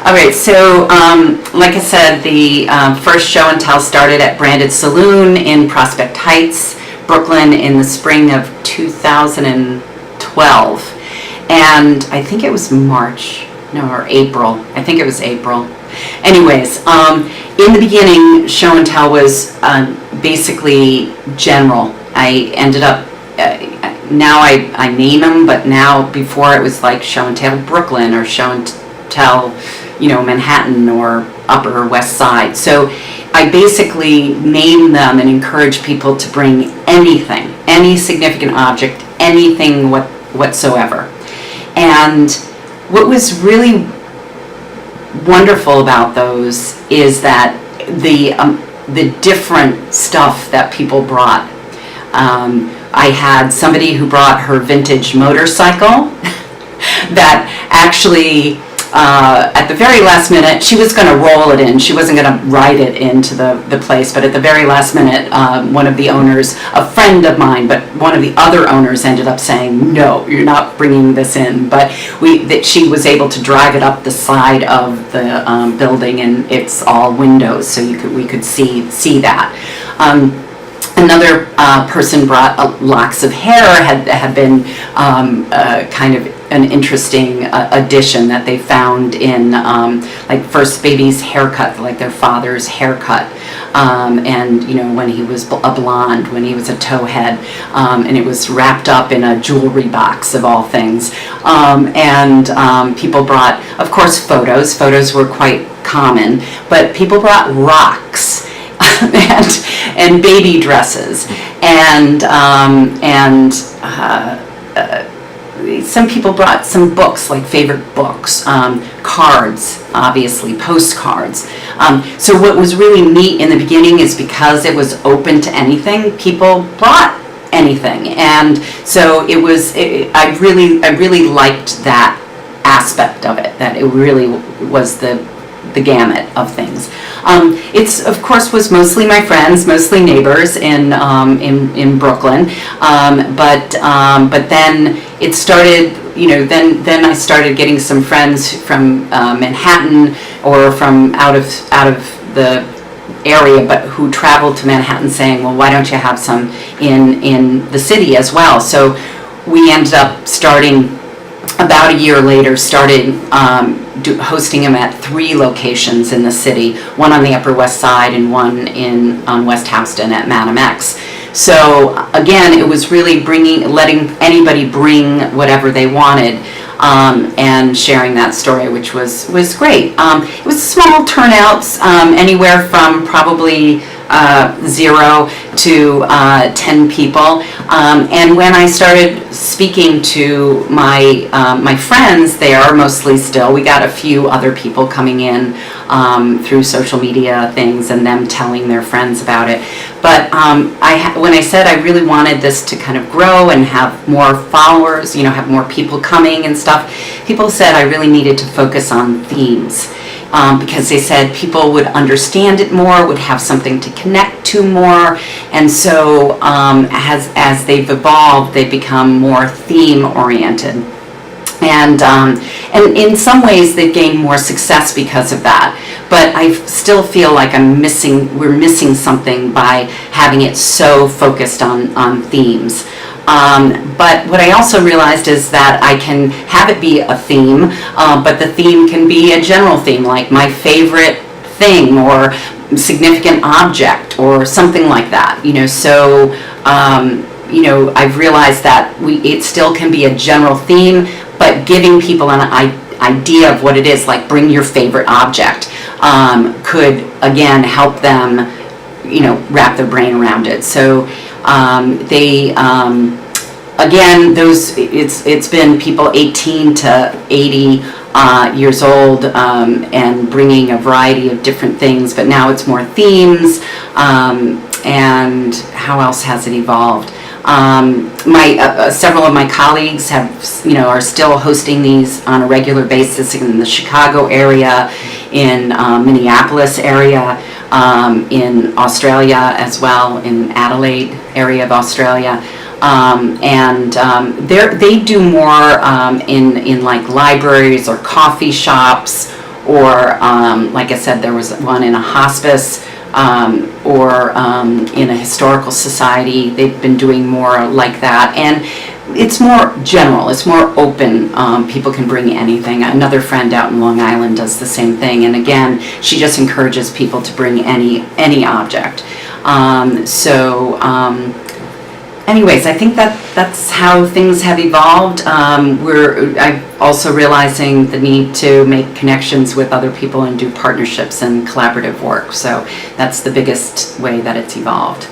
All right, so like I said, the first show and tell started at Branded Saloon in Prospect Heights, Brooklyn in the spring of 2012. And I think it was March, no, or April. I think it was April. Anyways, in the beginning, show and tell was basically general. I ended up, now I name them, but now before it was like show and tell Brooklyn or show and tell, Manhattan or Upper West Side. So I basically name them and encourage people to bring anything, any significant object, anything whatsoever. And what was really wonderful about those is that the different stuff that people brought. I had somebody who brought her vintage motorcycle that actually at the very last minute, she was going to roll it in. She wasn't going to ride it into the place, but at the very last minute, one of the owners, a friend of mine, but one of the other owners ended up saying, no, you're not bringing this in. But she was able to drag it up the side of the building, and it's all windows, so we could see that. Another person brought locks of hair, had been kind of an interesting addition that they found in like first baby's haircut, like their father's haircut, and when he was a blonde, when he was a towhead, and it was wrapped up in a jewelry box of all things. And people brought, of course, photos. Photos were quite common, but people brought rocks. and baby dresses, and some people brought some books, like favorite books, cards, obviously, postcards. So what was really neat in the beginning is because it was open to anything, people brought anything, and so it was. I really liked that aspect of it. That it really was the gamut of things. It's of course was mostly my friends, mostly neighbors in Brooklyn, but then it started. Then I started getting some friends from Manhattan or from out of the area, but who traveled to Manhattan, saying, well, why don't you have some in the city as well? So we ended up starting. About a year later, started hosting them at 3 locations in the city, one on the Upper West Side and one on West Houston at Madam X. So again, it was really letting anybody bring whatever they wanted, and sharing that story, which was great. It was small turnouts, anywhere from probably 0 to 10 people, and when I started speaking to my friends there, mostly still, we got a few other people coming in through social media things and them telling their friends about it. But when I said I really wanted this to kind of grow and have more followers, have more people coming and stuff, people said I really needed to focus on themes. Because they said people would understand it more, would have something to connect to more, and so as they've evolved, they've become more theme-oriented. And in some ways, they've gained more success because of that. But I still feel like we're missing something by having it so focused on themes. But what I also realized is that I can have it be a theme, but the theme can be a general theme, like my favorite thing or significant object or something like that. So I've realized that it still can be a general theme, but giving people an idea of what it is, like bring your favorite object, could again help them, wrap their brain around it. So again, it's been people 18 to 80 years old, and bringing a variety of different things, but now it's more themes, and how else has it evolved? Several of my colleagues are still hosting these on a regular basis in the Chicago area, in Minneapolis area, in Australia as well, in Adelaide area of Australia. They do more in like libraries or coffee shops or like I said, there was one in a hospice, or in a historical society. They've been doing more like that, and it's more general, it's more open. People can bring anything. Another friend out in Long Island does the same thing, and again, she just encourages people to bring any object. Anyways, I think that's how things have evolved. I'm also realizing the need to make connections with other people and do partnerships and collaborative work. So that's the biggest way that it's evolved.